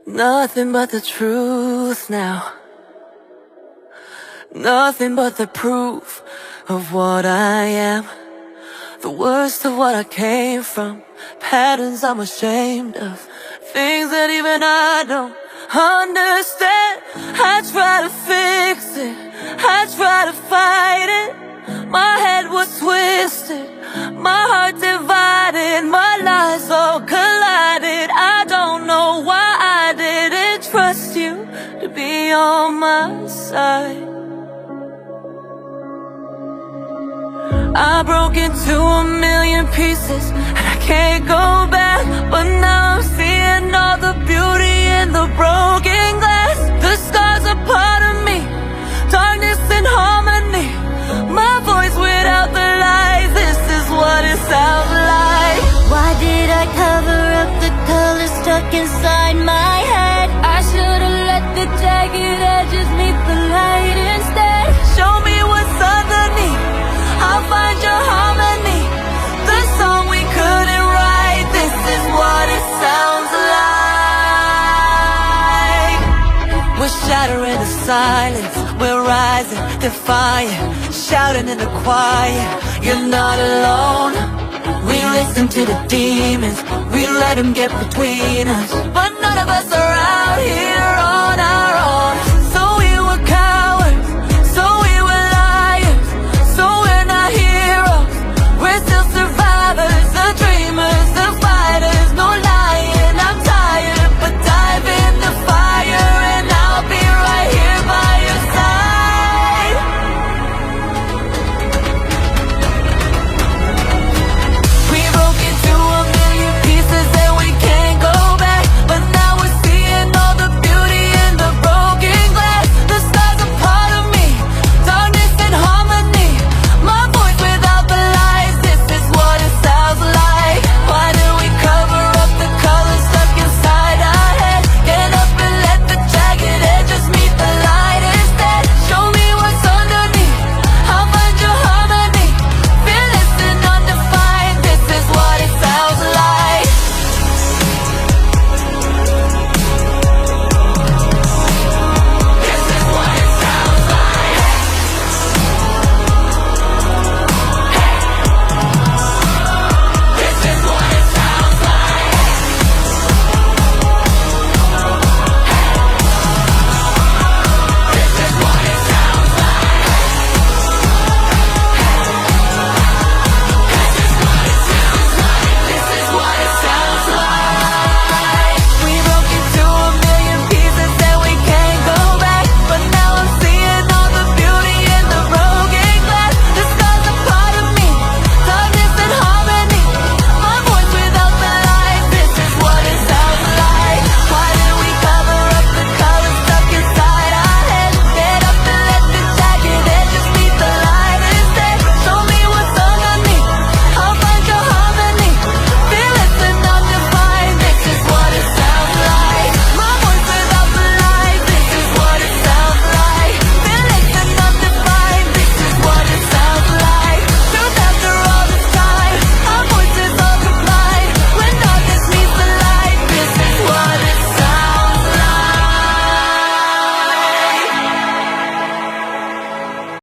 Nothing but the truth now. Nothing but the proof of what I am. The worst of what I came from. Patterns I'm ashamed of. Things that even I don't understand. I try to fix it, I try to fight it. My head was twisted, my heart divided, my lies all collided. I don't know why I didn't trust you to be on my side. I broke into a million pieces and I can't go back. But now I'm seeing all the beauty in the broken glass. The scars are part of me, darkness and harmony. My voice without the lies, this is what it sounds like. Why did I cover up the color stuck inside my head? I should've let the jagged edges meet the light instead. Show me what's underneath, I'll find your harmony. The song we couldn't write, this is what it sounds like. We're shattering the silence, we're rising, defiant, shouting in the quiet. You're not alone. We listen to the demons, we let them get between us, but none of us are out here